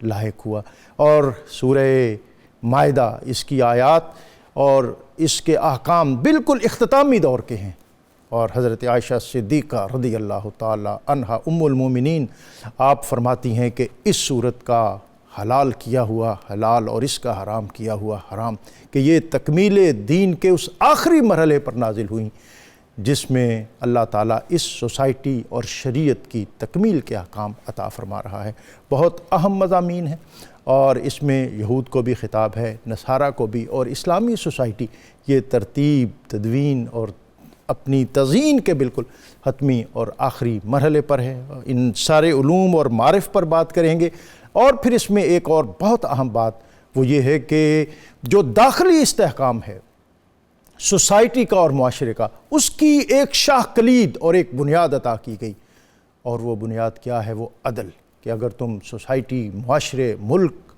لاحق ہوا۔ اور سورہ مائدہ اس کی آیات اور اس کے احکام بالکل اختتامی دور کے ہیں، اور حضرت عائشہ صدیقہ رضی اللہ تعالی عنہا ام المومنین آپ فرماتی ہیں کہ اس صورت کا حلال کیا ہوا حلال اور اس کا حرام کیا ہوا حرام، کہ یہ تکمیل دین کے اس آخری مرحلے پر نازل ہوئیں جس میں اللہ تعالیٰ اس سوسائٹی اور شریعت کی تکمیل کے احکام عطا فرما رہا ہے۔ بہت اہم مضامین ہیں، اور اس میں یہود کو بھی خطاب ہے، نصارہ کو بھی، اور اسلامی سوسائٹی یہ ترتیب تدوین اور اپنی تزئین کے بالکل حتمی اور آخری مرحلے پر ہے۔ ان سارے علوم اور معارف پر بات کریں گے، اور پھر اس میں ایک اور بہت اہم بات وہ یہ ہے کہ جو داخلی استحکام ہے سوسائٹی کا اور معاشرے کا، اس کی ایک شاہ کلید اور ایک بنیاد عطا کی گئی، اور وہ بنیاد کیا ہے؟ وہ عدل، کہ اگر تم سوسائٹی، معاشرے، ملک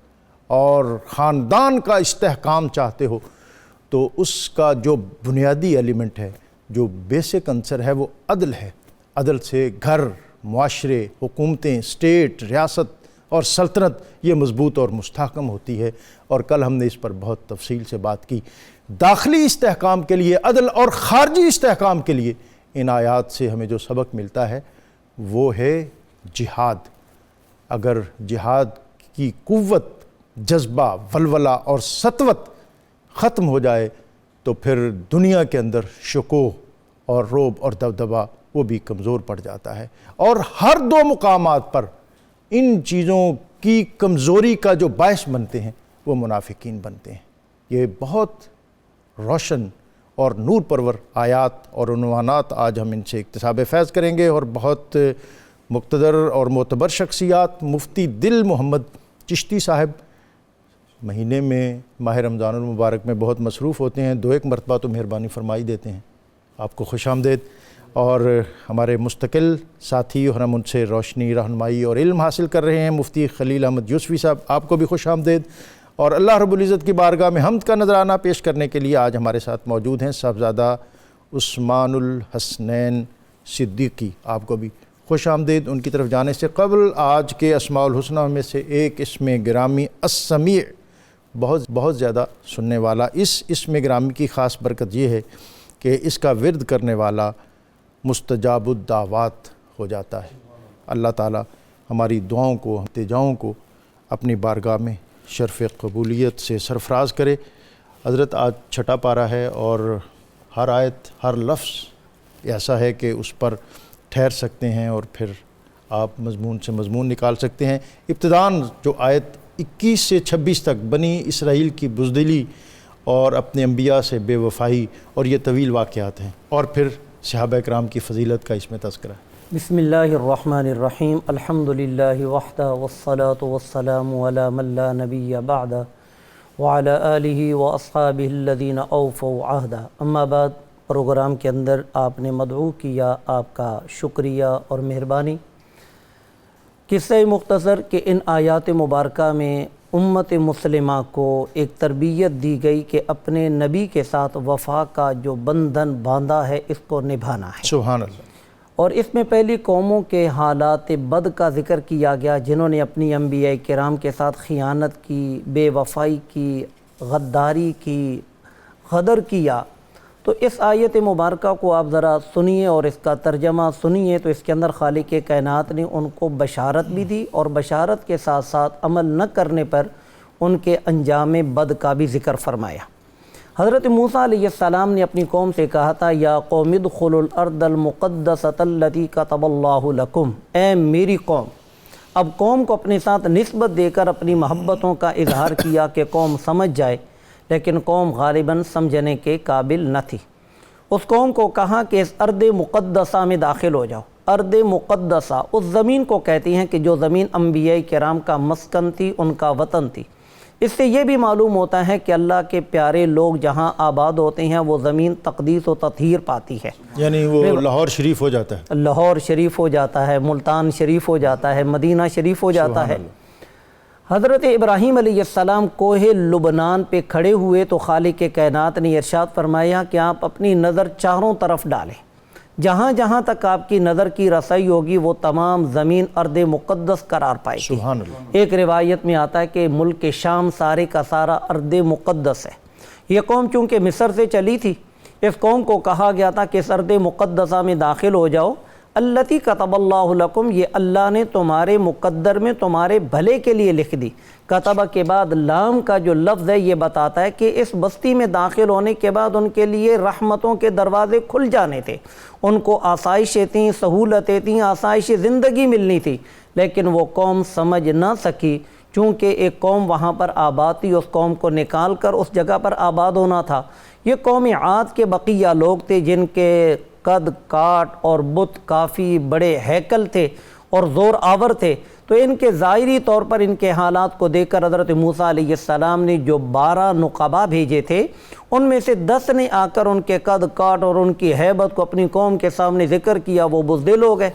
اور خاندان کا استحکام چاہتے ہو تو اس کا جو بنیادی ایلیمنٹ ہے، جو بیسک عنصر ہے، وہ عدل ہے۔ عدل سے گھر، معاشرے، حکومتیں، اسٹیٹ، ریاست اور سلطنت یہ مضبوط اور مستحکم ہوتی ہے، اور کل ہم نے اس پر بہت تفصیل سے بات کی۔ داخلی استحکام کے لیے عدل اور خارجی استحکام کے لیے ان آیات سے ہمیں جو سبق ملتا ہے وہ ہے جہاد۔ اگر جہاد کی قوت، جذبہ، ولولہ اور سطوت ختم ہو جائے تو پھر دنیا کے اندر شکوہ اور رعب اور دبدبہ وہ بھی کمزور پڑ جاتا ہے، اور ہر دو مقامات پر ان چیزوں کی کمزوری کا جو باعث بنتے ہیں وہ منافقین بنتے ہیں۔ یہ بہت روشن اور نور پرور آیات اور عنوانات آج ہم ان سے اکتساب فیض کریں گے، اور بہت مقتدر اور معتبر شخصیات مفتی دل محمد چشتی صاحب مہینے میں ماہ رمضان المبارک میں بہت مصروف ہوتے ہیں، 2-1 مرتبہ تو مہربانی فرمائی دیتے ہیں۔ آپ کو خوش آمدید، اور ہمارے مستقل ساتھی اور ہم ان سے روشنی، رہنمائی اور علم حاصل کر رہے ہیں مفتی خلیل احمد یوسفی صاحب، آپ کو بھی خوش آمدید۔ اور اللہ رب العزت کی بارگاہ میں حمد کا نذرانہ پیش کرنے کے لیے آج ہمارے ساتھ موجود ہیں صاحبزادہ عثمان الحسنین صدیقی، آپ کو بھی خوش آمدید۔ ان کی طرف جانے سے قبل آج کے اسماء الحسنہ میں سے ایک اسم گرامی السمیع، بہت زیادہ سننے والا، اس اسم گرامی کی خاص برکت یہ ہے کہ اس کا ورد کرنے والا مستجاب الدعوات ہو جاتا ہے۔ اللہ تعالی ہماری دعاؤں کو، التجاؤں کو اپنی بارگاہ میں شرف قبولیت سے سرفراز کرے۔ حضرت آج چھٹا پارہ ہے، اور ہر آیت، ہر لفظ ایسا ہے کہ اس پر ٹھہر سکتے ہیں اور پھر آپ مضمون سے مضمون نکال سکتے ہیں۔ ابتداً جو آیت 21 سے 26 تک بنی اسرائیل کی بزدلی اور اپنے انبیاء سے بے وفائی اور یہ طویل واقعات ہیں، اور پھر صحابہ کرام کی فضیلت کا اس میں تذکرہ ہے۔ بسم اللہ الرحمن الرحیم، الحمدللہ وحدہ والصلاة والسلام علی من لا نبی بعدہ وعلی آلہ واصحابہ الذین اوفوا عہدہ۔ اما بعد، پروگرام کے اندر آپ نے مدعو کیا، آپ کا شکریہ اور مہربانی۔ قصہ مختصر کہ ان آیات مبارکہ میں امت مسلمہ کو ایک تربیت دی گئی کہ اپنے نبی کے ساتھ وفا کا جو بندھن باندھا ہے اس کو نبھانا ہے۔ سبحان اللہ۔ اور اس میں پہلی قوموں کے حالات بد کا ذکر کیا گیا جنہوں نے اپنی انبیاء کرام کے ساتھ خیانت کی، بے وفائی کی، غداری کی، غدر کیا۔ تو اس آیت مبارکہ کو آپ ذرا سنیے اور اس کا ترجمہ سنیے، تو اس کے اندر خالق کائنات نے ان کو بشارت بھی دی، اور بشارت کے ساتھ ساتھ عمل نہ کرنے پر ان کے انجام بد کا بھی ذکر فرمایا۔ حضرت موسیٰ علیہ السلام نے اپنی قوم سے کہا تھا، یا قوم ادخلوا الارض المقدسۃ التی کتب اللہ لکم، اے میری قوم۔ اب قوم کو اپنے ساتھ نسبت دے کر اپنی محبتوں کا اظہار کیا کہ قوم سمجھ جائے، لیکن قوم غالباً سمجھنے کے قابل نہ تھی۔ اس قوم کو کہا کہ اس ارض مقدسہ میں داخل ہو جاؤ۔ ارض مقدسہ اس زمین کو کہتی ہیں کہ جو زمین انبیاء کرام کا مسکن تھی، ان کا وطن تھی۔ اس سے یہ بھی معلوم ہوتا ہے کہ اللہ کے پیارے لوگ جہاں آباد ہوتے ہیں وہ زمین تقدیس و تطہیر پاتی ہے، یعنی وہ لاہور شریف ہو جاتا ہے، لاہور شریف ہو جاتا ہے، ملتان شریف ہو جاتا ہے، مدینہ شریف ہو جاتا ہے۔ حضرت ابراہیم علیہ السلام کوہ لبنان پہ کھڑے ہوئے تو خالق کائنات نے ارشاد فرمایا کہ آپ اپنی نظر چاروں طرف ڈالیں، جہاں جہاں تک آپ کی نظر کی رسائی ہوگی وہ تمام زمین ارض مقدس قرار پائے گی۔ سبحان اللہ۔ ایک روایت میں آتا ہے کہ ملک شام سارے کا سارا ارض مقدس ہے۔ یہ قوم چونکہ مصر سے چلی تھی، اس قوم کو کہا گیا تھا کہ اس ارض مقدسہ میں داخل ہو جاؤ، التی کتب اللہ لکم، یہ اللہ نے تمہارے مقدر میں تمہارے بھلے کے لیے لکھ دی۔ کتبہ کے بعد لام کا جو لفظ ہے یہ بتاتا ہے کہ اس بستی میں داخل ہونے کے بعد ان کے لیے رحمتوں کے دروازے کھل جانے تھے، ان کو آسائشیں تھیں، سہولتیں تھیں، آسائش زندگی ملنی تھی، لیکن وہ قوم سمجھ نہ سکی، چونکہ ایک قوم وہاں پر آباد تھی، اس قوم کو نکال کر اس جگہ پر آباد ہونا تھا۔ یہ قوم عاد کے بقیہ لوگ تھے جن کے قد کاٹ اور بت کافی بڑے ہیکل تھے اور زور آور تھے، تو ان کے ظاہری طور پر ان کے حالات کو دیکھ کر حضرت موسیٰ علیہ السلام نے جو 12 نقباء بھیجے تھے ان میں سے 10 نے آ کر ان کے قد کاٹ اور ان کی ہیبت کو اپنی قوم کے سامنے ذکر کیا، وہ بزدل ہو گئے۔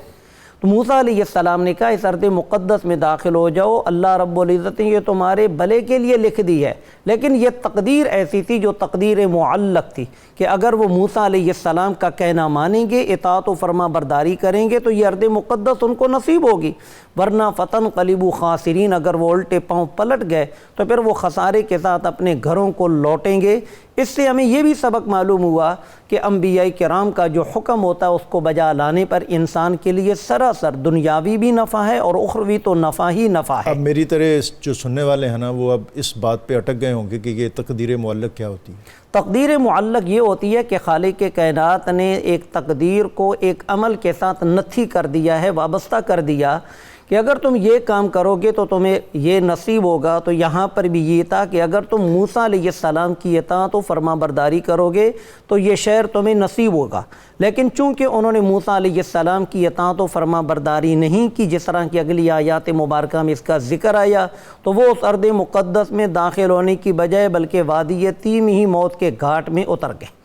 تو موسیٰ علیہ السلام نے کہا اس ارض مقدس میں داخل ہو جاؤ، اللہ رب العزت نے یہ تمہارے بھلے کے لیے لکھ دی ہے، لیکن یہ تقدیر ایسی تھی جو تقدیر معلق تھی کہ اگر وہ موسیٰ علیہ السلام کا کہنا مانیں گے، اطاعت و فرما برداری کریں گے تو یہ ارض مقدس ان کو نصیب ہوگی، ورنہ فتن قلیبو خاسرین، اگر وہ الٹے پاؤں پلٹ گئے تو پھر وہ خسارے کے ساتھ اپنے گھروں کو لوٹیں گے۔ اس سے ہمیں یہ بھی سبق معلوم ہوا کہ انبیاء کرام کا جو حکم ہوتا ہے اس کو بجا لانے پر انسان کے لیے سراسر دنیاوی بھی نفع ہے اور اخروی تو نفع ہی نفع ہے۔ اب میری طرح جو سننے والے ہیں نا وہ اب اس بات پہ اٹک گئے ہوں گے کہ یہ تقدیر معلق کیا ہوتی ہے؟ تقدیر معلق یہ ہوتی ہے کہ خالق کائنات نے ایک تقدیر کو ایک عمل کے ساتھ نتھی کر دیا ہے، وابستہ کر دیا کہ اگر تم یہ کام کرو گے تو تمہیں یہ نصیب ہوگا۔ تو یہاں پر بھی یہ تھا کہ اگر تم موسیٰ علیہ السلام کی اطاعت و فرما برداری کرو گے تو یہ شہر تمہیں نصیب ہوگا، لیکن چونکہ انہوں نے موسیٰ علیہ السلام کی اطاعت و فرما برداری نہیں کی، جس طرح کی اگلی آیات مبارکہ میں اس کا ذکر آیا، تو وہ اس ارض مقدس میں داخل ہونے کی بجائے بلکہ وادی تیم ہی موت کے گھاٹ میں اتر گئے۔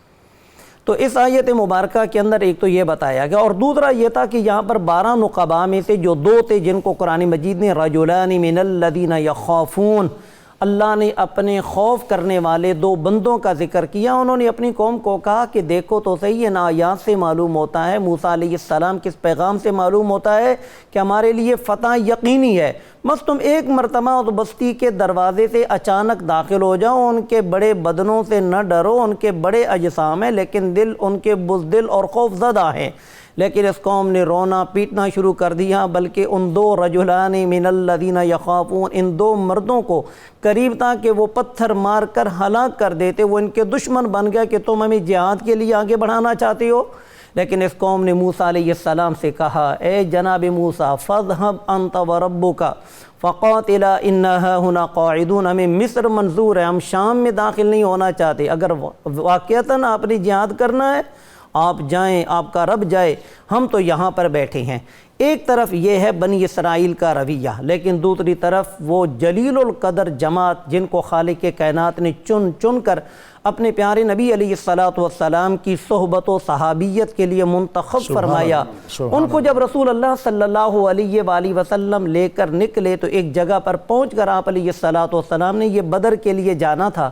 تو اس آیت مبارکہ کے اندر ایک تو یہ بتایا گیا، اور دوسرا یہ تھا کہ یہاں پر 12 نقباء میں سے جو 2 تھے جن کو قرآن مجید نے رجلان من الذین یخافون، اللہ نے اپنے خوف کرنے والے 2 بندوں کا ذکر کیا۔ انہوں نے اپنی قوم کو کہا کہ دیکھو تو صحیح، ان آیات سے معلوم ہوتا ہے، موسیٰ علیہ السلام کس پیغام سے معلوم ہوتا ہے کہ ہمارے لیے فتح یقینی ہے، بس تم ایک مرتبہ اس بستی کے دروازے سے اچانک داخل ہو جاؤ، ان کے بڑے بدنوں سے نہ ڈرو، ان کے بڑے اجسام ہیں لیکن دل ان کے بزدل اور خوف زدہ ہیں۔ لیکن اس قوم نے رونا پیٹنا شروع کر دیا، بلکہ ان 2 رجلان من الذین یخافون، ان 2 مردوں کو قریب تھا کہ وہ پتھر مار کر ہلاک کر دیتے، وہ ان کے دشمن بن گیا کہ تم ہمیں جہاد کے لیے آگے بڑھانا چاہتے ہو۔ لیکن اس قوم نے موسیٰ علیہ السلام سے کہا، اے جناب موسیٰ فاذهب انت وربک فقاتلا انہا ہنا قاعدون، ہمیں مصر منظور ہے، ہم شام میں داخل نہیں ہونا چاہتے، اگر واقعتاً آپ نے جہاد کرنا ہے آپ جائیں، آپ کا رب جائے، ہم تو یہاں پر بیٹھے ہیں۔ ایک طرف یہ ہے بنی اسرائیل کا رویہ، لیکن دوسری طرف وہ جلیل القدر جماعت جن کو خالق کائنات نے چن چن کر اپنے پیارے نبی علیہ السلام کی صحبت و صحابیت کے لیے منتخب فرمایا۔ ان کو جب رسول اللہ صلی اللہ علیہ وآلہ وسلم لے کر نکلے تو ایک جگہ پر پہنچ کر آپ علیہ السلام نے یہ بدر کے لیے جانا تھا،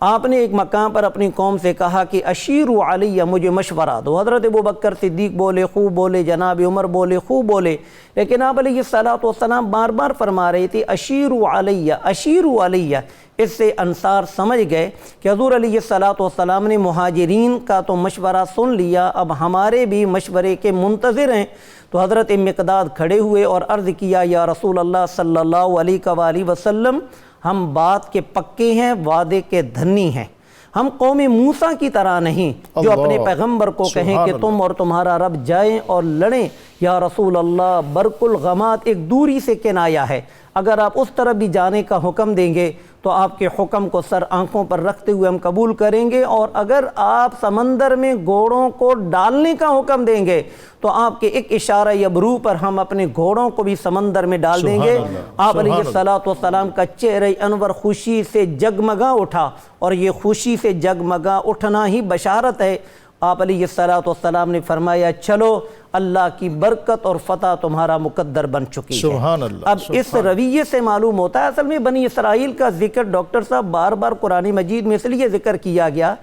آپ نے ایک مقام پر اپنی قوم سے کہا کہ اشیروا علیہ، مجھے مشورہ دو۔ حضرت ابوبکر صدیق بولے، خوب بولے، جناب عمر بولے، خوب بولے، لیکن آپ علیہ السلام بار بار فرما رہے تھے اشیروا علیہ، اشیروا علیہ۔ اس سے انصار سمجھ گئے کہ حضور علیہ السلام نے مہاجرین کا تو مشورہ سن لیا، اب ہمارے بھی مشورے کے منتظر ہیں۔ تو حضرت مقداد کھڑے ہوئے اور عرض کیا، یا رسول اللہ صلی اللہ علیہ وآلہ وسلم، ہم بات کے پکے ہیں، وعدے کے دھنی ہیں، ہم قوم موسیٰ کی طرح نہیں جو اپنے پیغمبر کو کہیں کہ تم اور تمہارا رب جائیں اور لڑیں۔ یا رسول اللہ، برق الغمات ایک دوری سے کنایا ہے، اگر آپ اس طرف بھی جانے کا حکم دیں گے تو آپ کے حکم کو سر آنکھوں پر رکھتے ہوئے ہم قبول کریں گے، اور اگر آپ سمندر میں گھوڑوں کو ڈالنے کا حکم دیں گے تو آپ کے ایک اشارہ یبرو پر ہم اپنے گھوڑوں کو بھی سمندر میں ڈال دیں گے۔ آپ علیہ السلام کا چہرہ انور خوشی سے جگمگا اٹھا، اور یہ خوشی سے جگمگا اٹھنا ہی بشارت ہے آپ علیہ السلام نے فرمایا چلو اللہ کی برکت اور فتح تمہارا مقدر بن چکی ہے۔ سبحان اللہ۔ اب اس رویے سے معلوم ہوتا ہے اصل میں بنی اسرائیل کا ذکر ڈاکٹر صاحب بار بار قرآن مجید میں اس لیے ذکر کیا گیا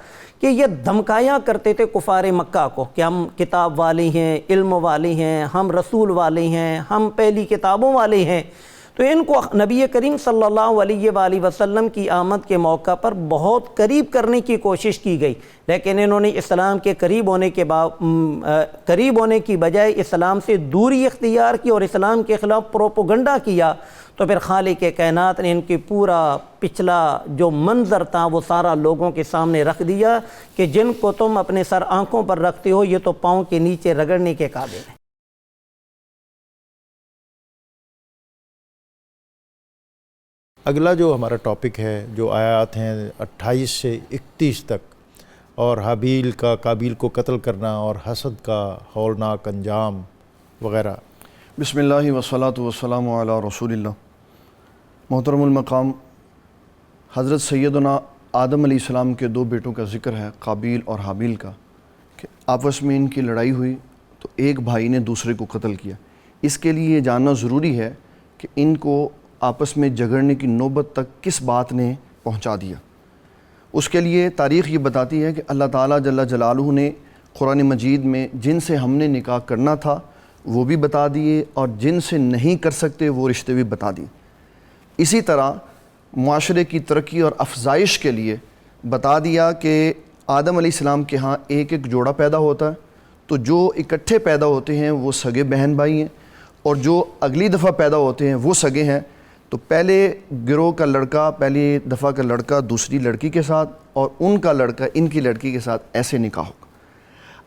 کہ یہ دھمکایاں کرتے تھے کفار مکہ کو کہ ہم کتاب والے ہیں، علم والے ہیں، ہم رسول والے ہیں، ہم پہلی کتابوں والے ہیں۔ تو ان کو نبی کریم صلی اللہ علیہ وآلہ وسلم کی آمد کے موقع پر بہت قریب کرنے کی کوشش کی گئی، لیکن انہوں نے اسلام کے قریب ہونے کی بجائے اسلام سے دوری اختیار کی اور اسلام کے خلاف پروپیگنڈا کیا۔ تو پھر خالق کائنات نے ان کی پورا پچھلا جو منظر تھا وہ سارا لوگوں کے سامنے رکھ دیا کہ جن کو تم اپنے سر آنکھوں پر رکھتے ہو یہ تو پاؤں کے نیچے رگڑنے کے قابل ہیں۔ اگلا جو ہمارا ٹاپک ہے، جو آیات ہیں 28 سے 31 تک، اور حابیل کا قابیل کو قتل کرنا اور حسد کا ہولناک انجام وغیرہ۔ بسم اللہ والصلاۃ والسلام علی رسول اللہ۔ محترم المقام، حضرت سیدنا آدم علیہ السلام کے دو بیٹوں کا ذکر ہے، قابیل اور حابیل کا، کہ آپس میں ان کی لڑائی ہوئی تو ایک بھائی نے دوسرے کو قتل کیا۔ اس کے لیے یہ جاننا ضروری ہے کہ ان کو آپس میں جھگڑنے کی نوبت تک کس بات نے پہنچا دیا۔ اس کے لیے تاریخ یہ بتاتی ہے کہ اللہ تعالیٰ جل جلالہ نے قرآن مجید میں جن سے ہم نے نکاح کرنا تھا وہ بھی بتا دیے، اور جن سے نہیں کر سکتے وہ رشتے بھی بتا دیے۔ اسی طرح معاشرے کی ترقی اور افزائش کے لیے بتا دیا کہ آدم علیہ السلام کے ہاں ایک ایک جوڑا پیدا ہوتا ہے، تو جو اکٹھے پیدا ہوتے ہیں وہ سگے بہن بھائی ہیں، اور جو اگلی دفعہ پیدا ہوتے ہیں وہ سگے ہیں۔ تو پہلے گروہ کا لڑکا، پہلی دفعہ کا لڑکا دوسری لڑکی کے ساتھ، اور ان کا لڑکا ان کی لڑکی کے ساتھ، ایسے نکاح ہوگا۔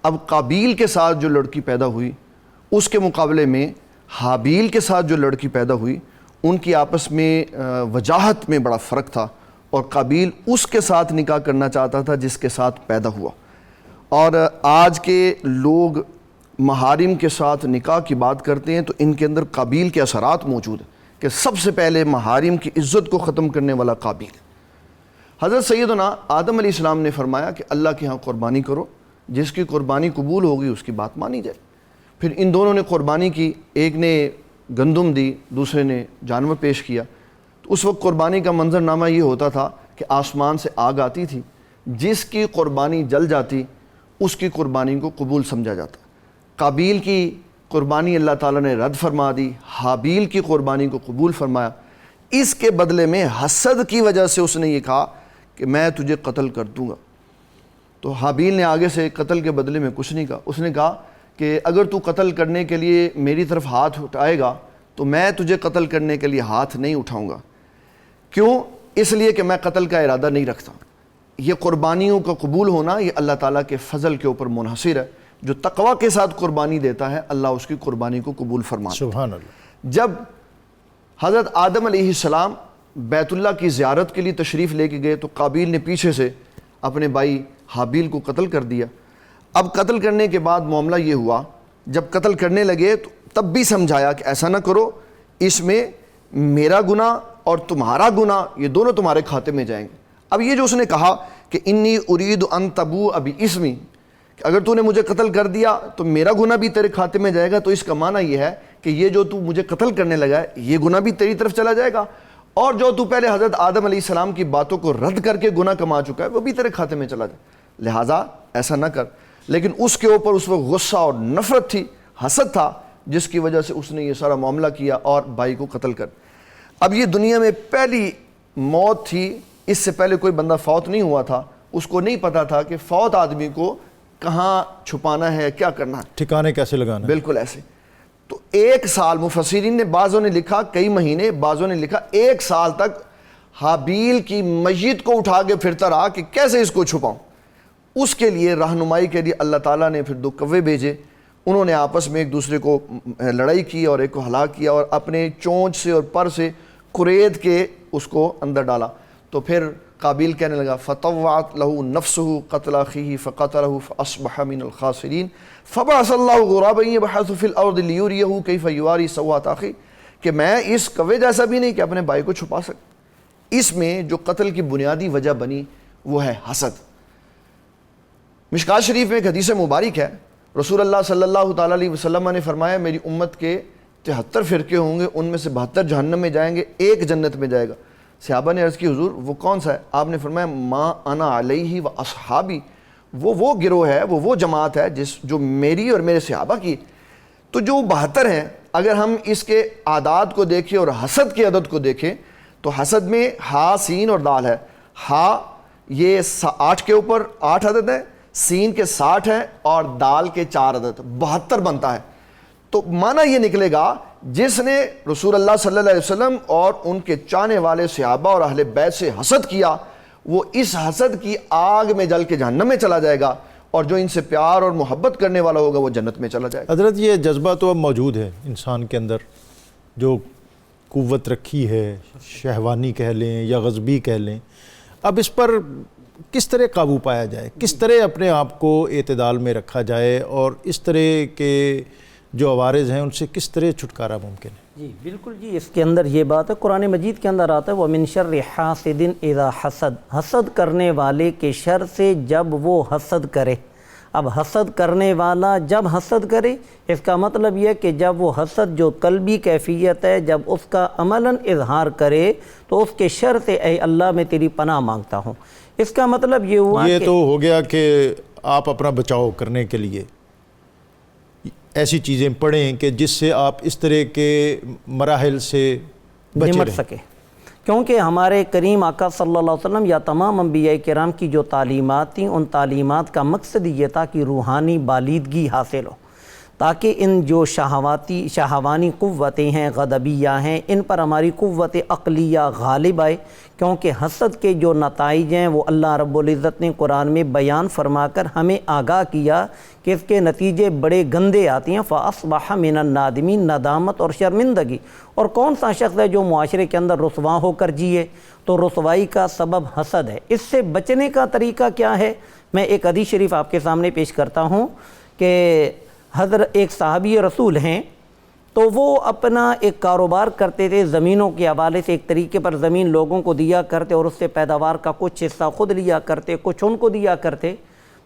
اب قابیل کے ساتھ جو لڑکی پیدا ہوئی اس کے مقابلے میں حابیل کے ساتھ جو لڑکی پیدا ہوئی ان کی آپس میں وجاہت میں بڑا فرق تھا، اور قابیل اس کے ساتھ نکاح کرنا چاہتا تھا جس کے ساتھ پیدا ہوا۔ اور آج کے لوگ محارم کے ساتھ نکاح کی بات کرتے ہیں تو ان کے اندر قابیل کے اثرات موجود ہیں کہ سب سے پہلے محارم کی عزت کو ختم کرنے والا قابیل۔ حضرت سیدنا آدم علیہ السلام نے فرمایا کہ اللہ کے ہاں قربانی کرو، جس کی قربانی قبول ہوگی اس کی بات مانی جائے۔ پھر ان دونوں نے قربانی کی، ایک نے گندم دی، دوسرے نے جانور پیش کیا۔ تو اس وقت قربانی کا منظرنامہ یہ ہوتا تھا کہ آسمان سے آگ آتی تھی، جس کی قربانی جل جاتی اس کی قربانی کو قبول سمجھا جاتا۔ قابیل کی قربانی اللہ تعالیٰ نے رد فرما دی، حابیل کی قربانی کو قبول فرمایا۔ اس کے بدلے میں حسد کی وجہ سے اس نے یہ کہا کہ میں تجھے قتل کر دوں گا۔ تو حابیل نے آگے سے قتل کے بدلے میں کچھ نہیں کہا، اس نے کہا کہ اگر تو قتل کرنے کے لیے میری طرف ہاتھ اٹھائے گا تو میں تجھے قتل کرنے کے لیے ہاتھ نہیں اٹھاؤں گا۔ کیوں؟ اس لیے کہ میں قتل کا ارادہ نہیں رکھتا۔ یہ قربانیوں کا قبول ہونا یہ اللہ تعالیٰ کے فضل کے اوپر منحصر ہے۔ جو تقوی کے ساتھ قربانی دیتا ہے اللہ اس کی قربانی کو قبول فرماتا ہے۔ سبحان اللہ۔ جب حضرت آدم علیہ السلام بیت اللہ کی زیارت کے لیے تشریف لے کے گئے تو قابیل نے پیچھے سے اپنے بھائی حابیل کو قتل کر دیا۔ اب قتل کرنے کے بعد معاملہ یہ ہوا، جب قتل کرنے لگے تو تب بھی سمجھایا کہ ایسا نہ کرو، اس میں میرا گناہ اور تمہارا گناہ یہ دونوں تمہارے کھاتے میں جائیں گے۔ اب یہ جو اس نے کہا کہ انی ارید ان تبوء باسمی، کہ اگر تو نے مجھے قتل کر دیا تو میرا گناہ بھی تیرے کھاتے میں جائے گا، تو اس کا معنی یہ ہے کہ یہ جو تو مجھے قتل کرنے لگا ہے یہ گناہ بھی تیری طرف چلا جائے گا، اور جو تو پہلے حضرت آدم علیہ السلام کی باتوں کو رد کر کے گناہ کما چکا ہے وہ بھی تیرے کھاتے میں چلا جائے، لہٰذا ایسا نہ کر۔ لیکن اس کے اوپر اس وقت غصہ اور نفرت تھی، حسد تھا، جس کی وجہ سے اس نے یہ سارا معاملہ کیا اور بھائی کو قتل کر۔ اب یہ دنیا میں پہلی موت تھی، اس سے پہلے کوئی بندہ فوت نہیں ہوا تھا، اس کو نہیں پتا تھا کہ فوت آدمی کو کہاں چھپانا ہے، کیا کرنا ہے، ٹھکانے کیسے لگانا ہے۔ بالکل ایسے۔ تو 1 سال، مفسرین نے بعضوں نے لکھا کئی مہینے، بعضوں نے لکھا 1 سال تک حابیل کی میت کو اٹھا کے پھرتا رہا کہ کیسے اس کو چھپاؤں۔ اس کے لیے رہنمائی کے لیے اللہ تعالیٰ نے پھر 2 کوے بھیجے، انہوں نے آپس میں ایک دوسرے کو لڑائی کی اور ایک کو ہلاک کیا، اور اپنے چونچ سے اور پر سے قرید کے اس کو اندر ڈالا۔ تو پھر قابیل کہنے لگا فطوعت له نفسه قتل اخيه فقتله فاصبح من الخاسرین فبعث الله غرابا يبحث في الارض ليريه كيف يواري سوءات اخيه، کہ میں اس کوے جیسا بھی نہیں کہ اپنے بھائی کو چھپا سکتا۔ اس میں جو قتل کی بنیادی وجہ بنی وہ ہے حسد۔ مشکات شریف میں ایک حدیث مبارک ہے، رسول اللہ صلی اللہ تعالیٰ علیہ وسلم نے فرمایا میری امت کے 73 فرقے ہوں گے، ان میں سے 72 جہنم میں جائیں گے، ایک جنت میں جائے گا۔ صحابہ نے عرض کی حضور وہ کون سا ہے؟ آپ نے فرمایا ما انا علیہ و اصحابی، وہ گروہ ہے، وہ جماعت ہے جو میری اور میرے صحابہ کی۔ تو جو 72 ہیں، اگر ہم اس کے اعداد کو دیکھیں اور حسد کے عدد کو دیکھیں تو حسد میں ہا سین اور دال ہے۔ ہا یہ 8 کے اوپر 8 عدد ہے، سین کے 60 ہے اور دال کے 4 عدد، 72 بنتا ہے۔ تو معنی یہ نکلے گا جس نے رسول اللہ صلی اللہ علیہ وسلم اور ان کے چاہنے والے صحابہ اور اہل بیت سے حسد کیا، وہ اس حسد کی آگ میں جل کے جہنم میں چلا جائے گا، اور جو ان سے پیار اور محبت کرنے والا ہوگا وہ جنت میں چلا جائے گا۔ حضرت یہ جذبہ تو اب موجود ہے انسان کے اندر، جو قوت رکھی ہے، شہوانی کہہ لیں یا غضبی کہہ لیں، اب اس پر کس طرح قابو پایا جائے، کس طرح اپنے آپ کو اعتدال میں رکھا جائے، اور اس طرح کے جو عوارض ہیں ان سے کس طرح چھٹکارا ممکن ہے؟ جی بالکل جی، اس کے اندر یہ بات ہے، قرآن مجید کے اندر آتا ہے وَمِن شَرِّ حَاسِدٍ إِذَا حَسَد، حسد کرنے والے کے شر سے جب وہ حسد کرے۔ اب حسد کرنے والا جب حسد کرے، اس کا مطلب یہ کہ جب وہ حسد جو قلبی کیفیت ہے جب اس کا عملاً اظہار کرے تو اس کے شر سے اے اللہ میں تیری پناہ مانگتا ہوں۔ اس کا مطلب یہ ہوا یہ کہ تو ہو گیا کہ آپ اپنا بچاؤ کرنے کے لیے ایسی چیزیں پڑھیں کہ جس سے آپ اس طرح کے مراحل سے بچے نمٹ رہیں۔ سکے، کیونکہ ہمارے کریم آقا صلی اللہ علیہ وسلم یا تمام انبیاء کرام کی جو تعلیمات تھیں، ان تعلیمات کا مقصد یہ تھا کہ روحانی بالیدگی حاصل ہو، تاکہ ان جو شہوانی قوتیں ہیں، غضبیہ ہیں، ان پر ہماری قوت عقلیہ غالب آئے، کیونکہ حسد کے جو نتائج ہیں وہ اللہ رب العزت نے قرآن میں بیان فرما کر ہمیں آگاہ کیا کہ اس کے نتیجے بڑے گندے آتے ہیں۔ فَأَصْبَحَ مِنَ النَّادِمِينَ، ندامت اور شرمندگی۔ اور کون سا شخص ہے جو معاشرے کے اندر رسوا ہو کر جیے؟ تو رسوائی کا سبب حسد ہے۔ اس سے بچنے کا طریقہ کیا ہے؟ میں ایک حدیث شریف آپ کے سامنے پیش کرتا ہوں کہ حضرت ایک صحابی رسول ہیں، تو وہ اپنا ایک کاروبار کرتے تھے زمینوں کے حوالے سے، ایک طریقے پر زمین لوگوں کو دیا کرتے اور اس سے پیداوار کا کچھ حصہ خود لیا کرتے، کچھ ان کو دیا کرتے۔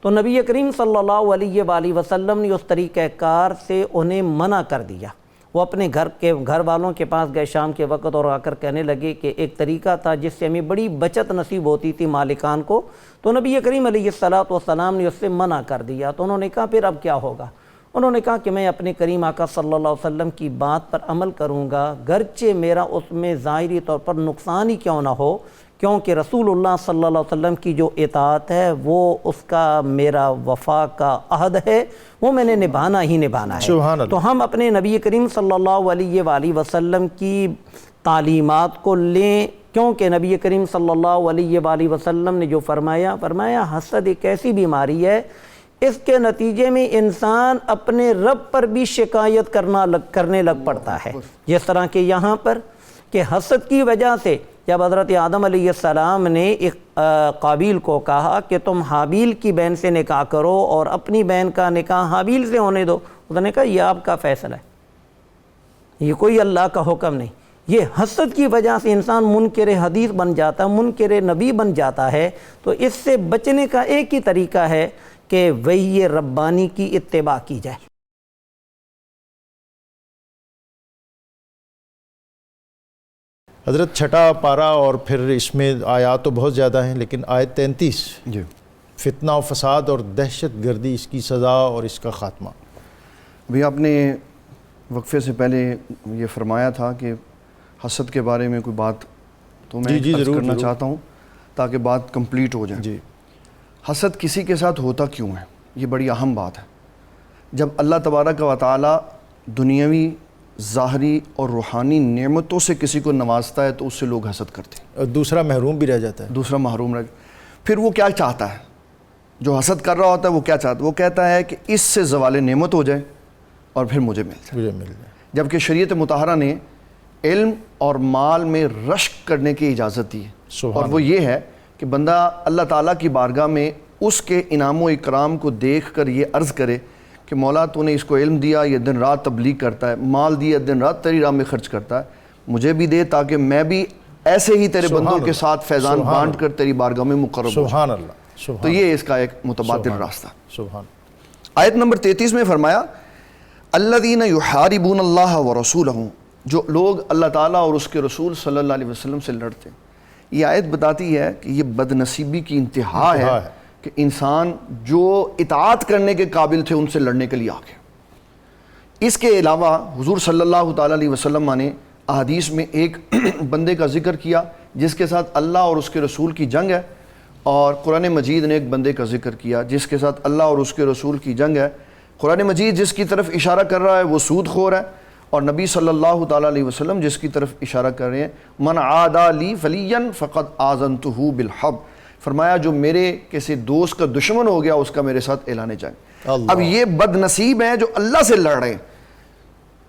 تو نبی کریم صلی اللہ علیہ وآلہ وسلم نے اس طریقہ کار سے انہیں منع کر دیا۔ وہ اپنے گھر والوں کے پاس گئے شام کے وقت اور آ کر کہنے لگے کہ ایک طریقہ تھا جس سے ہمیں بڑی بچت نصیب ہوتی تھی مالکان کو، تو نبی کریم علیہ السلام نے اس سے منع کر دیا۔ تو انہوں نے کہا پھر اب کیا ہوگا؟ انہوں نے کہا کہ میں اپنے کریم آقا صلی اللہ علیہ وسلم کی بات پر عمل کروں گا، گرچہ میرا اس میں ظاہری طور پر نقصان ہی کیوں نہ ہو، کیونکہ رسول اللہ صلی اللہ علیہ وسلم کی جو اطاعت ہے وہ اس کا میرا وفا کا عہد ہے، وہ میں نے نبھانا ہی نبھانا ہے۔ سبحان اللہ۔ تو ہم اپنے نبی کریم صلی اللہ علیہ وآلہ وسلم کی تعلیمات کو لیں، کیونکہ نبی کریم صلی اللہ علیہ وآلہ وسلم نے جو فرمایا حسد ایک ایسی بیماری ہے، اس کے نتیجے میں انسان اپنے رب پر بھی شکایت کرنے لگ پڑتا ہے، جس طرح کہ یہاں پر کہ حسد کی وجہ سے جب حضرت آدم علیہ السلام نے ایک قابیل کو کہا کہ تم حابیل کی بہن سے نکاح کرو اور اپنی بہن کا نکاح حابیل سے ہونے دو، اس نے کہا یہ آپ کا فیصلہ ہے، یہ کوئی اللہ کا حکم نہیں۔ یہ حسد کی وجہ سے انسان منکر حدیث بن جاتا ہے، منکر نبی بن جاتا ہے۔ تو اس سے بچنے کا ایک ہی طریقہ ہے کہ وحی ربانی کی اتباع کی جائے۔ حضرت چھٹا پارا اور پھر اس میں آیات تو بہت زیادہ ہیں، لیکن آیت 33 جی، فتنہ و فساد اور دہشت گردی، اس کی سزا اور اس کا خاتمہ۔ ابھی آپ نے وقفے سے پہلے یہ فرمایا تھا کہ حسد کے بارے میں کوئی بات تو میں عرض کرنا چاہتا ہوں تاکہ بات کمپلیٹ ہو جائے۔ جی، حسد کسی کے ساتھ ہوتا کیوں ہے؟ یہ بڑی اہم بات ہے۔ جب اللہ تبارک و تعالی دنیاوی، ظاہری اور روحانی نعمتوں سے کسی کو نوازتا ہے تو اس سے لوگ حسد کرتے ہیں، اور دوسرا محروم بھی رہ جاتا ہے۔ دوسرا محروم رہ پھر وہ کیا چاہتا ہے؟ جو حسد کر رہا ہوتا ہے وہ کیا چاہتا ہے؟ وہ کہتا ہے کہ اس سے زوال نعمت ہو جائے اور پھر مجھے مل جائے۔ جبکہ شریعت مطہرہ نے علم اور مال میں رشک کرنے کی اجازت دی ہے، اور وہ یہ ہے کہ بندہ اللہ تعالیٰ کی بارگاہ میں اس کے انعام و اکرام کو دیکھ کر یہ عرض کرے کہ مولا تو نے اس کو علم دیا، یہ دن رات تبلیغ کرتا ہے، مال دیا، دن رات تیری راہ میں خرچ کرتا ہے، مجھے بھی دے تاکہ میں بھی ایسے ہی تیرے بندوں کے ساتھ فیضان بانٹ کر تیری بارگاہ میں مقرب ہوں۔ سبحان اللہ۔ تو یہ اس کا ایک متبادل راستہ. سبحان. آیت نمبر 33 میں فرمایا الذین یحاربون اللہ ورسولہ، جو لوگ اللہ تعالیٰ اور اس کے رسول صلی اللہ علیہ وسلم سے لڑتے ہیں. یہ آیت بتاتی ہے کہ یہ بد نصیبی کی انتہا ہے کہ انسان جو اطاعت کرنے کے قابل تھے ان سے لڑنے کے لیے آ گئے. اس کے علاوہ حضور صلی اللہ تعالیٰ علیہ وسلم نے احادیث میں ایک بندے کا ذکر کیا جس کے ساتھ اللہ اور اس کے رسول کی جنگ ہے، اور قرآن مجید نے ایک بندے کا ذکر کیا جس کے ساتھ اللہ اور اس کے رسول کی جنگ ہے. قرآن مجید جس کی طرف اشارہ کر رہا ہے وہ سود خور ہے، اور نبی صلی اللہ تعالیٰ علیہ وسلم جس کی طرف اشارہ کر رہے ہیں من عادی لی ولیا فقد آذنتہ بالحرب، فرمایا جو میرے کسی دوست کا دشمن ہو گیا اس کا میرے ساتھ اعلان جنگ. اب یہ بد نصیب ہیں جو اللہ سے لڑ رہے ہیں.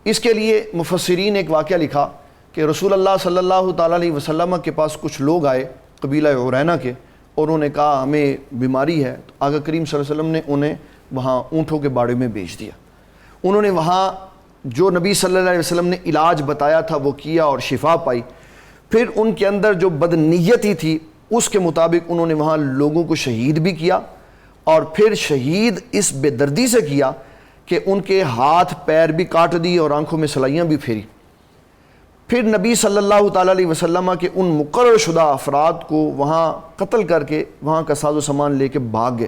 اس کے لیے مفسرین نے ایک واقعہ لکھا کہ رسول اللہ صلی اللہ تعالیٰ علیہ وسلم کے پاس کچھ لوگ آئے قبیلہ عرینہ کے، اور انہوں نے کہا ہمیں بیماری ہے. تو آقا کریم صلی اللہ علیہ وسلم نے انہیں وہاں اونٹوں کے باڑے میں بھیج دیا. انہوں نے وہاں جو نبی صلی اللہ علیہ وسلم نے علاج بتایا تھا وہ کیا اور شفا پائی. پھر ان کے اندر جو بدنیتی تھی اس کے مطابق انہوں نے وہاں لوگوں کو شہید بھی کیا، اور پھر شہید اس بے دردی سے کیا کہ ان کے ہاتھ پیر بھی کاٹ دی اور آنکھوں میں سلائیاں بھی پھیری. پھر نبی صلی اللہ تعالیٰ علیہ وسلم کے ان مقرر شدہ افراد کو وہاں قتل کر کے وہاں کا ساز و سامان لے کے بھاگ گئے.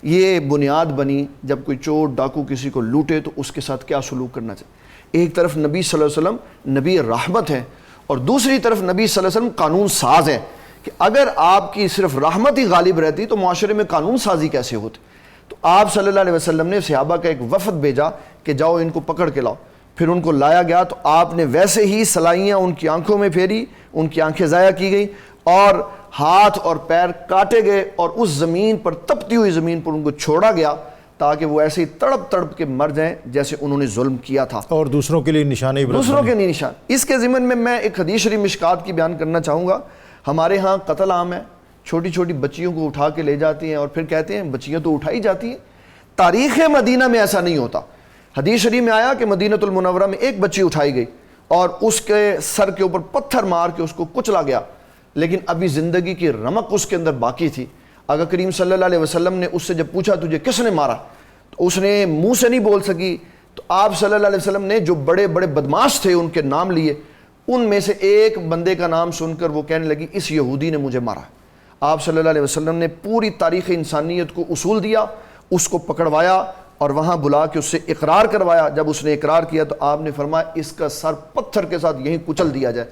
یہ بنیاد بنی جب کوئی چور ڈاکو کسی کو لوٹے تو اس کے ساتھ کیا سلوک کرنا چاہیے. ایک طرف نبی صلی اللہ علیہ وسلم نبی رحمت ہیں، اور دوسری طرف نبی صلی اللہ علیہ وسلم قانون ساز ہیں کہ اگر آپ کی صرف رحمت ہی غالب رہتی تو معاشرے میں قانون سازی کیسے ہوتی. تو آپ صلی اللہ علیہ وسلم نے صحابہ کا ایک وفد بھیجا کہ جاؤ ان کو پکڑ کے لاؤ. پھر ان کو لایا گیا تو آپ نے ویسے ہی سلائیاں ان کی آنکھوں میں پھیری، ان کی آنکھیں ضائع کی گئی اور ہاتھ اور پیر کاٹے گئے، اور اس زمین پر تپتی ہوئی زمین پر ان کو چھوڑا گیا تاکہ وہ ایسے ہی تڑپ تڑپ کے مر جائیں جیسے انہوں نے ظلم کیا تھا، اور دوسروں کے لیے نشان عبرت، دوسروں کے لیے نشان. اس کے ضمن میں ایک حدیث شریف مشکات کی بیان کرنا چاہوں گا. ہمارے ہاں قتل عام ہے، چھوٹی چھوٹی بچیوں کو اٹھا کے لے جاتی ہیں اور پھر کہتے ہیں بچیاں تو اٹھائی جاتی ہیں. تاریخ مدینہ میں ایسا نہیں ہوتا. حدیث شریف میں آیا کہ مدینہ المنورہ میں ایک بچی اٹھائی گئی اور اس کے سر کے اوپر پتھر مار کے اس کو کچلا گیا، لیکن ابھی زندگی کی رمق اس کے اندر باقی تھی. آقا کریم صلی اللہ علیہ وسلم نے اس سے جب پوچھا تجھے کس نے مارا تو اس نے منہ سے نہیں بول سکی. تو آپ صلی اللہ علیہ وسلم نے جو بڑے بڑے بدماش تھے ان کے نام لیے. ان میں سے ایک بندے کا نام سن کر وہ کہنے لگی اس یہودی نے مجھے مارا. آپ صلی اللہ علیہ وسلم نے پوری تاریخ انسانیت کو اصول دیا، اس کو پکڑوایا اور وہاں بلا کے اس سے اقرار کروایا. جب اس نے اقرار کیا تو آپ نے فرمایا اس کا سر پتھر کے ساتھ یہیں کچل دیا جائے.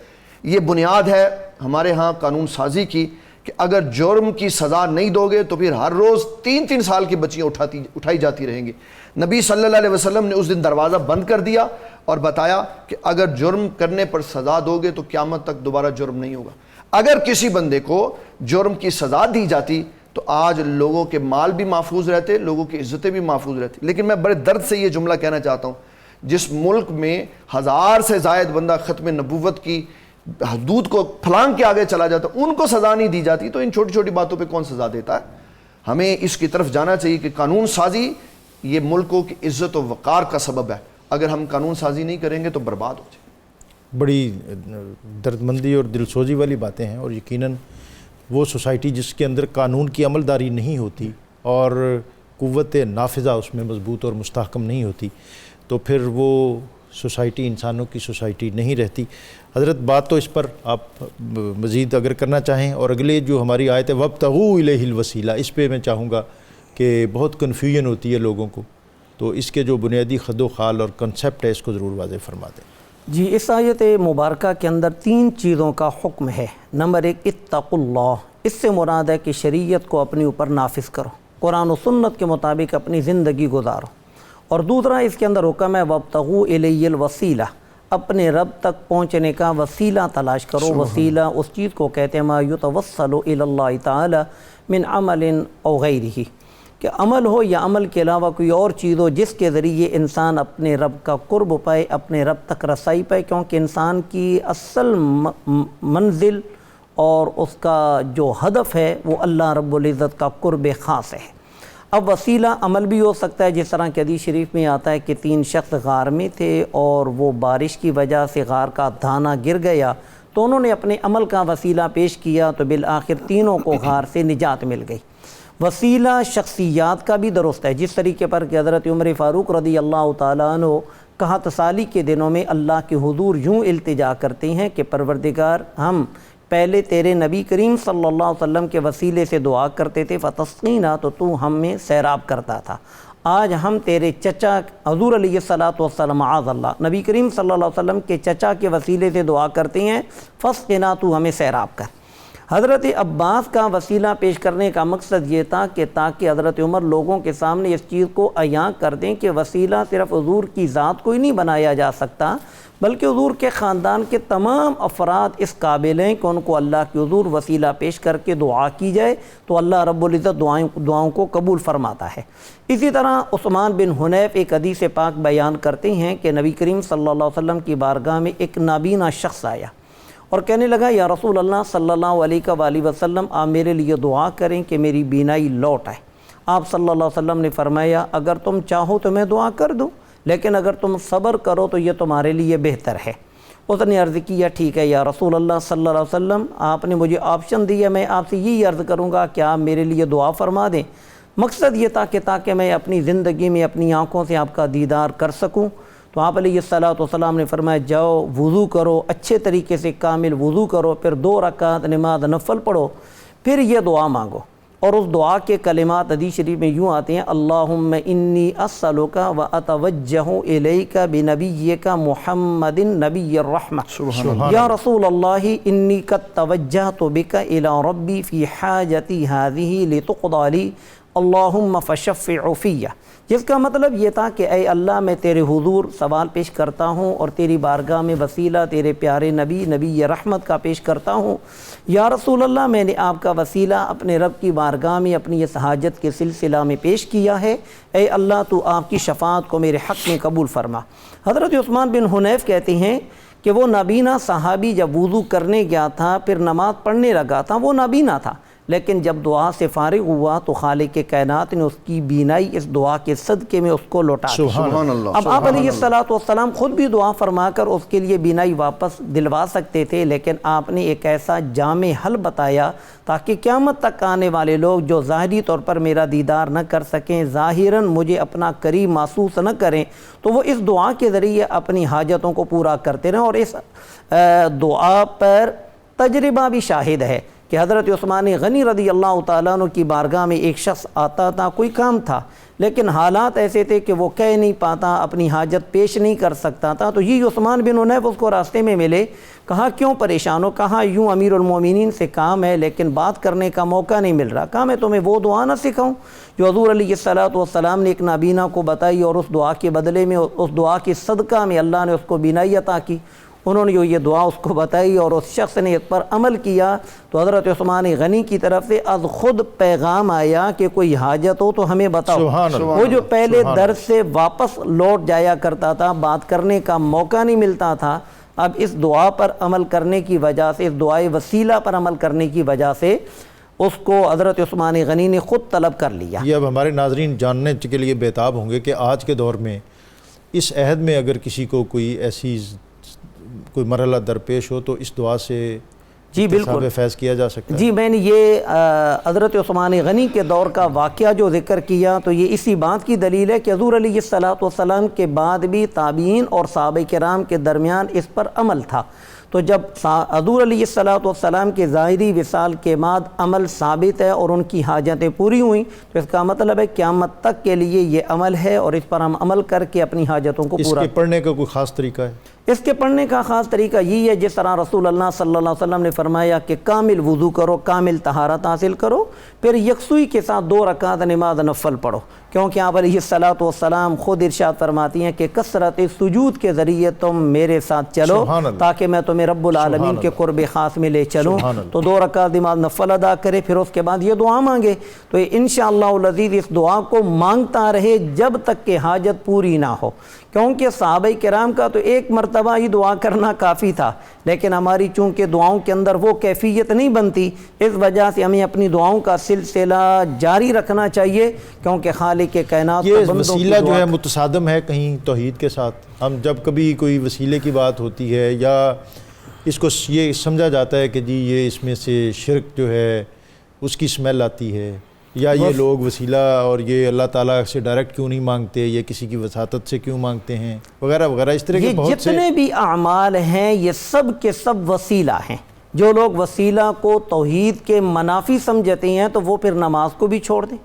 یہ بنیاد ہے ہمارے ہاں قانون سازی کی کہ اگر جرم کی سزا نہیں دو گے تو پھر ہر روز 3 سال کی بچیاں اٹھائی جاتی رہیں گی. نبی صلی اللہ علیہ وسلم نے اس دن دروازہ بند کر دیا اور بتایا کہ اگر جرم کرنے پر سزا دو گے تو قیامت تک دوبارہ جرم نہیں ہوگا. اگر کسی بندے کو جرم کی سزا دی جاتی تو آج لوگوں کے مال بھی محفوظ رہتے، لوگوں کی عزتیں بھی محفوظ رہتی. لیکن میں بڑے درد سے یہ جملہ کہنا چاہتا ہوں، جس ملک میں 1000 سے زائد بندہ ختم نبوت کی حدود کو پھلانگ کے آگے چلا جاتا، ان کو سزا نہیں دی جاتی، تو ان چھوٹی چھوٹی باتوں پہ کون سزا دیتا ہے؟ ہمیں اس کی طرف جانا چاہیے کہ قانون سازی یہ ملکوں کی عزت و وقار کا سبب ہے. اگر ہم قانون سازی نہیں کریں گے تو برباد ہو جائے. بڑی دردمندی اور دلسوزی والی باتیں ہیں، اور یقیناً وہ سوسائٹی جس کے اندر قانون کی عملداری نہیں ہوتی اور قوت نافذہ اس میں مضبوط اور مستحکم نہیں ہوتی تو پھر وہ سوسائٹی انسانوں کی سوسائٹی نہیں رہتی. حضرت بات تو اس پر آپ مزید اگر کرنا چاہیں، اور اگلے جو ہماری آیت ہے وَابْتَغُوا إِلَيْهِ الْوَسِيلَةَ، اس پہ میں چاہوں گا کہ بہت کنفیوژن ہوتی ہے لوگوں کو، تو اس کے جو بنیادی خد و خال اور کنسیپٹ ہے اس کو ضرور واضح فرما دیں. جی، اس آیت مبارکہ کے اندر 3 چیزوں کا حکم ہے. نمبر 1 اتقوا اللہ، اس سے مراد ہے کہ شریعت کو اپنے اوپر نافذ کرو، قرآن و سنت کے مطابق اپنی زندگی گزارو. اور دوسرا اس کے اندر حکم ہے وابتغوا الیہ الوسیلہ، اپنے رب تک پہنچنے کا وسیلہ تلاش کرو. وسیلہ اس چیز کو کہتے ہیں ما یتوسل الی اللہ تعالی من عمل او غیرہ، کہ عمل ہو یا عمل کے علاوہ کوئی اور چیز ہو جس کے ذریعے انسان اپنے رب کا قرب پائے، اپنے رب تک رسائی پائے، کیونکہ انسان کی اصل منزل اور اس کا جو ہدف ہے وہ اللہ رب العزت کا قرب خاص ہے. اب وسیلہ عمل بھی ہو سکتا ہے، جس طرح کہ حدیث شریف میں آتا ہے کہ 3 شخص غار میں تھے اور وہ بارش کی وجہ سے غار کا دھانہ گر گیا، تو انہوں نے اپنے عمل کا وسیلہ پیش کیا تو بالآخر تینوں کو غار سے نجات مل گئی. وسیلہ شخصیات کا بھی درست ہے، جس طریقے پر کہ حضرت عمر فاروق رضی اللہ تعالیٰ عنہ کہا تسالی کے دنوں میں اللہ کے حضور یوں التجا کرتے ہیں کہ پروردگار ہم پہلے تیرے نبی کریم صلی اللہ علیہ وسلم کے وسیلے سے دعا کرتے تھے فتسقینا، تو ہم میں سیراب کرتا تھا۔ آج ہم تیرے چچا حضور علیہ الصلوۃ والسلام معاذ اللہ نبی کریم صلی اللہ علیہ وسلم کے چچا کے وسیلے سے دعا کرتے ہیں فسقنا، تو ہمیں سیراب کر۔ حضرت عباس کا وسیلہ پیش کرنے کا مقصد یہ تھا کہ تاکہ حضرت عمر لوگوں کے سامنے اس چیز کو عیاں کر دیں کہ وسیلہ صرف حضور کی ذات کو ہی نہیں بنایا جا سکتا، بلکہ حضور کے خاندان کے تمام افراد اس قابل ہیں کہ ان کو اللہ کے حضور وسیلہ پیش کر کے دعا کی جائے تو اللہ رب العزت دعاؤں کو قبول فرماتا ہے۔ اسی طرح عثمان بن حنیف ایک حدیث پاک بیان کرتے ہیں کہ نبی کریم صلی اللہ علیہ وسلم کی بارگاہ میں ایک نابینا شخص آیا اور کہنے لگا یا رسول اللہ صلی اللہ علیہ وآلہ وسلم آپ میرے لیے دعا کریں کہ میری بینائی لوٹ آئے۔ آپ صلی اللہ علیہ وسلم نے فرمایا اگر تم چاہو تو میں دعا کر دوں، لیکن اگر تم صبر کرو تو یہ تمہارے لیے بہتر ہے۔ اس نے عرض کیا ٹھیک ہے یا رسول اللہ صلی اللہ علیہ وسلم، آپ نے مجھے آپشن دیا، میں آپ سے یہی عرض کروں گا کہ آپ میرے لیے دعا فرما دیں۔ مقصد یہ تھا کہ تاکہ میں اپنی زندگی میں اپنی آنکھوں سے آپ کا دیدار کر سکوں۔ تو آپ علیہ الصلوۃ والسلام نے فرمایا جاؤ وضو کرو، اچھے طریقے سے کامل وضو کرو، پھر 2 رکعت نماز نفل پڑھو، پھر یہ دعا مانگو۔ اور اس دعا کے کلمات حدیث شریف میں یوں آتے ہیں اللہم انی اسألک و اتوجہ الیک بنبیک محمد نبی الرحمہ یا رسول اللہ انی قد توجہت بک الی ربی فی حاجتی هذه لتقضى لی اللہم فشفع فیہ، جس کا مطلب یہ تھا کہ اے اللہ میں تیرے حضور سوال پیش کرتا ہوں اور تیری بارگاہ میں وسیلہ تیرے پیارے نبی رحمت کا پیش کرتا ہوں۔ یا رسول اللہ میں نے آپ کا وسیلہ اپنے رب کی بارگاہ میں اپنی اس حاجت کے سلسلہ میں پیش کیا ہے، اے اللہ تو آپ کی شفاعت کو میرے حق میں قبول فرما۔ حضرت عثمان بن حنیف کہتے ہیں کہ وہ نابینا صحابی جب وضو کرنے گیا تھا پھر نماز پڑھنے لگا تھا، وہ نابینا تھا، لیکن جب دعا سے فارغ ہوا تو خالق کائنات نے اس کی بینائی اس دعا کے صدقے میں اس کو لوٹا دی۔ سبحان اللہ۔ اب آپ علیہ الصلوۃ والسلام خود بھی دعا فرما کر اس کے لیے بینائی واپس دلوا سکتے تھے، لیکن آپ نے ایک ایسا جامع حل بتایا تاکہ قیامت تک آنے والے لوگ جو ظاہری طور پر میرا دیدار نہ کر سکیں، ظاہراً مجھے اپنا قریب محسوس نہ کریں، تو وہ اس دعا کے ذریعے اپنی حاجتوں کو پورا کرتے رہیں۔ اور اس دعا پر تجربہ بھی شاہد ہے کہ حضرت عثمان غنی رضی اللہ تعالیٰ عنہ کی بارگاہ میں ایک شخص آتا تھا، کوئی کام تھا لیکن حالات ایسے تھے کہ وہ کہہ نہیں پاتا، اپنی حاجت پیش نہیں کر سکتا تھا، تو یہ عثمان بن حنیف اس کو راستے میں ملے، کہا کیوں پریشان ہو؟ کہا یوں امیر المومنین سے کام ہے لیکن بات کرنے کا موقع نہیں مل رہا۔ کہا میں تمہیں وہ دعا نہ سکھاؤں جو حضور علیہ الصلوۃ والسلام نے ایک نابینا کو بتائی اور اس دعا کے بدلے میں اس دعا کی صدقہ میں اللہ نے اس کو بینائی عطا کی۔ انہوں نے جو یہ دعا اس کو بتائی اور اس شخص نے اس پر عمل کیا تو حضرت عثمان غنی کی طرف سے از خود پیغام آیا کہ کوئی حاجت ہو تو ہمیں بتاؤ۔ سبحان اللہ۔ وہ جو پہلے درس سے واپس لوٹ جایا کرتا تھا، بات کرنے کا موقع نہیں ملتا تھا، اب اس دعا پر عمل کرنے کی وجہ سے، اس دعائے وسیلہ پر عمل کرنے کی وجہ سے اس کو حضرت عثمان غنی نے خود طلب کر لیا۔ یہ اب ہمارے ناظرین جاننے کے لیے بےتاب ہوں گے کہ آج کے دور میں اس عہد میں اگر کسی کو کوئی مرحلہ درپیش ہو تو اس دعا سے جی بالکل فیض کیا جا سکتا ہے۔ جی میں نے یہ حضرت عثمان غنی کے دور کا واقعہ جو ذکر کیا تو یہ اسی بات کی دلیل ہے کہ حضور علیہ الصلوۃ والسلام کے بعد بھی تابعین اور صحابہ کرام کے درمیان اس پر عمل تھا۔ تو جب حضور علیہ الصلوۃ والسلام کے ظاہری وصال کے بعد عمل ثابت ہے اور ان کی حاجتیں پوری ہوئیں تو اس کا مطلب ہے قیامت تک کے لیے یہ عمل ہے اور اس پر ہم عمل کر کے اپنی حاجتوں کو پورا۔ اس کے پڑھنے کا کوئی خاص طریقہ ہے؟ اس کے پڑھنے کا خاص طریقہ یہی ہے جس طرح رسول اللہ صلی اللہ علیہ وسلم نے فرمایا کہ کامل وضو کرو، کامل طہارت حاصل کرو، پھر یکسوئی کے ساتھ 2 رکعت نماز نفل پڑھو، کیونکہ آپ علیہ الصلوۃ والسلام خود ارشاد فرماتی ہیں کہ کثرت سجود کے ذریعے تم میرے ساتھ چلو تاکہ میں تمہیں رب العالمین کے قرب خاص میں لے چلوں۔ تو 2 رکعت نماز نفل ادا کرے، پھر اس کے بعد یہ دعا مانگے، تو انشاءاللہ العزیز اس دعا کو مانگتا رہے جب تک کہ حاجت پوری نہ ہو، کیونکہ صحابہ کرام کا تو ایک مرتبہ ہی دعا کرنا کافی تھا، لیکن ہماری چونکہ دعاؤں کے اندر وہ کیفیت نہیں بنتی، اس وجہ سے ہمیں اپنی دعاؤں کا سلسلہ جاری رکھنا چاہیے، کیونکہ خالق کائنات یہ وسیلہ جو ہے متصادم ہے کہیں توحید کے ساتھ۔ ہم جب کبھی کوئی وسیلے کی بات ہوتی ہے یا اس کو یہ سمجھا جاتا ہے کہ جی یہ اس میں سے شرک جو ہے اس کی اسمیل آتی ہے، یا یہ لوگ وسیلہ اور یہ اللہ تعالیٰ سے ڈائریکٹ کیوں نہیں مانگتے، یہ کسی کی وساطت سے کیوں مانگتے ہیں وغیرہ وغیرہ، اس طرح کے یہ بہت سے جتنے بھی اعمال ہیں یہ سب کے سب وسیلہ ہیں۔ جو لوگ وسیلہ کو توحید کے منافی سمجھتے ہیں تو وہ پھر نماز کو بھی چھوڑ دیں،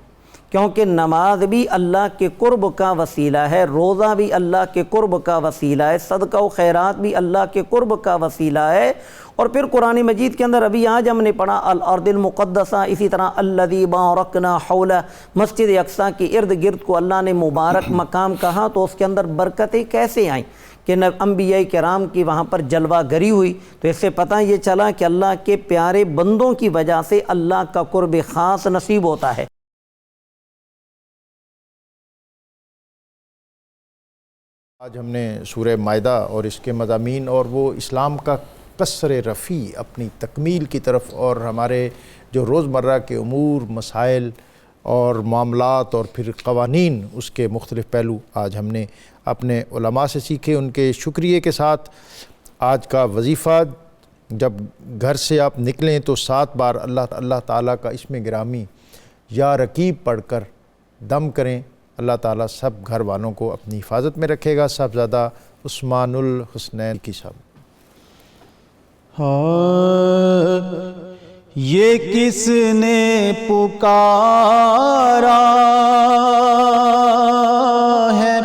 کیونکہ نماز بھی اللہ کے قرب کا وسیلہ ہے، روزہ بھی اللہ کے قرب کا وسیلہ ہے، صدقہ و خیرات بھی اللہ کے قرب کا وسیلہ ہے۔ اور پھر قرآن مجید کے اندر ابھی آج ہم نے پڑھا الارض المقدسہ، اسی طرح الذی بارکنا حولہ، مسجد اقصیٰ کے ارد گرد کو اللہ نے مبارک مقام کہا، تو اس کے اندر برکتیں کیسے آئیں کہ انبیاء کرام کی وہاں پر جلوہ گری ہوئی۔ تو اس سے پتہ یہ چلا کہ اللہ کے پیارے بندوں کی وجہ سے اللہ کا قرب خاص نصیب ہوتا ہے۔ آج ہم نے سورہ مائدہ اور اس کے مضامین اور وہ اسلام کا قصر رفیع اپنی تکمیل کی طرف اور ہمارے جو روزمرہ کے امور، مسائل اور معاملات اور پھر قوانین، اس کے مختلف پہلو آج ہم نے اپنے علماء سے سیکھے۔ ان کے شکریہ کے ساتھ آج کا وظیفہ، جب گھر سے آپ نکلیں تو 7 بار اللہ تعالیٰ کا اسم گرامی یا رقیب پڑھ کر دم کریں۔ اللہ تعالیٰ سب گھر والوں کو اپنی حفاظت میں رکھے گا۔ صاحبزادہ عثمان الحسنین کی صاحب۔ یہ کس نے پکارا ہے،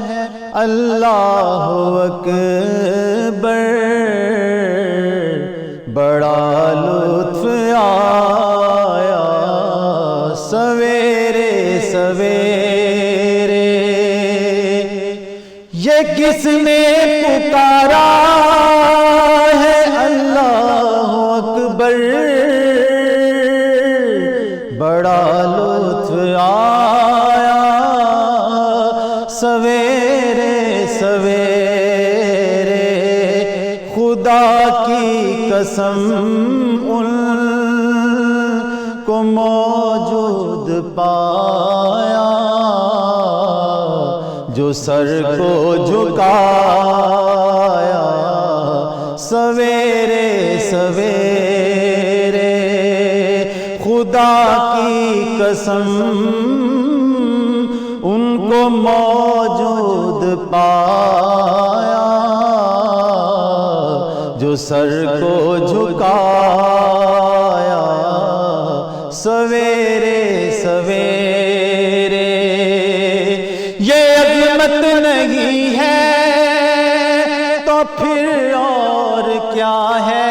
اللہ اکبر، بڑا لطف آیا سویرے سویرے، یہ کس نے پکارا ہے، اللہ اکبر، بڑا لطف آیا سویرے سویرے، خدا کی قسم ان کو موجود پایا جو سر کو جھکایا سویرے سویرے، خدا کی قسم ان کو موجود پایا جو سر کو جھکایا سویرے سویرے۔ یہ عظمت نہیں ہے تو پھر اور کیا ہے،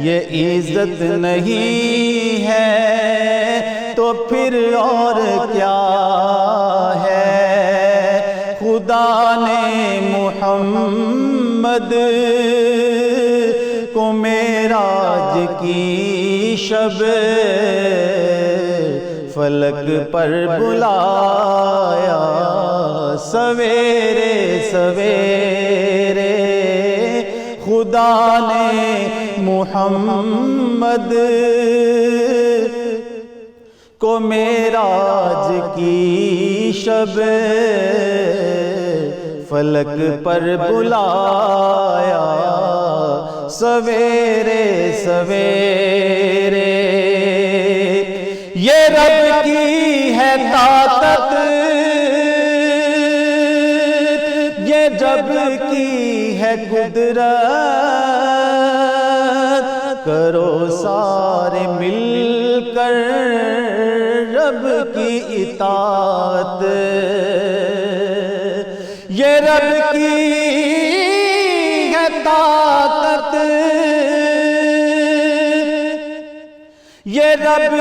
یہ عزت نہیں ہے تو پھر اور کیا ہے، خدا نے محمد کو معراج کی شب فلک پر بلایا سویرے سویرے، خدا نے محمد کو معراج کی شب فلک پر بلایا سویرے سویرے۔ یہ رب کی ہے طاقت، یہ جب کی ہے قدرت، کرو سارے مل کر رب کی اطاعت، یہ رب کی ہے طاقت، یہ رب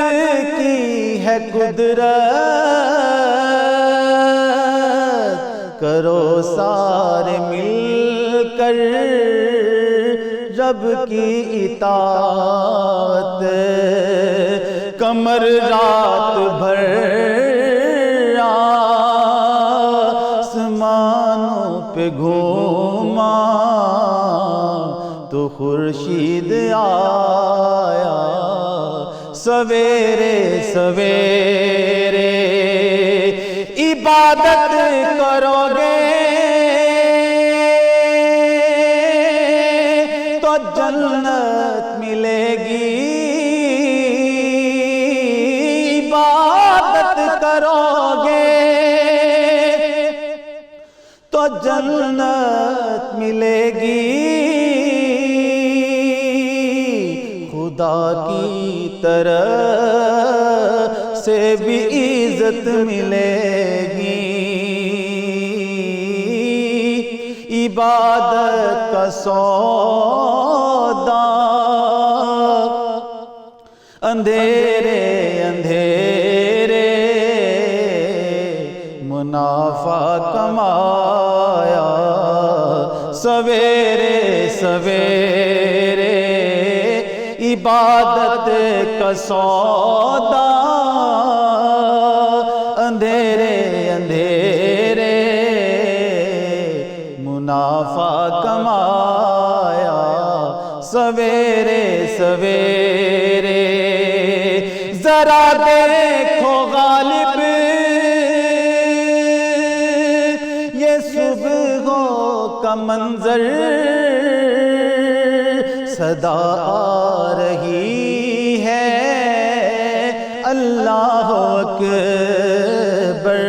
کی ہے قدرت، کرو سارے مل کر رب کی اطاعت، کمر رات بھر آسمانوں پہ گھوما تو خورشید آیا سویرے سویرے، عبادت کرو گے تو جنت ملے گی، جنت ملے گی، خدا کی طرف سے بھی عزت ملے گی۔ عبادت کا سودا اندھیرے اندھیرے منافع کمایا، سویرے سویرے عبادت کا سودا اندھیرے اندھیرے منافع کمایا، سویرے سویرے ذرا دیکھو غالب یہ صبحوں کا منظر، صدا آ رہی ہے اللہ اکبر،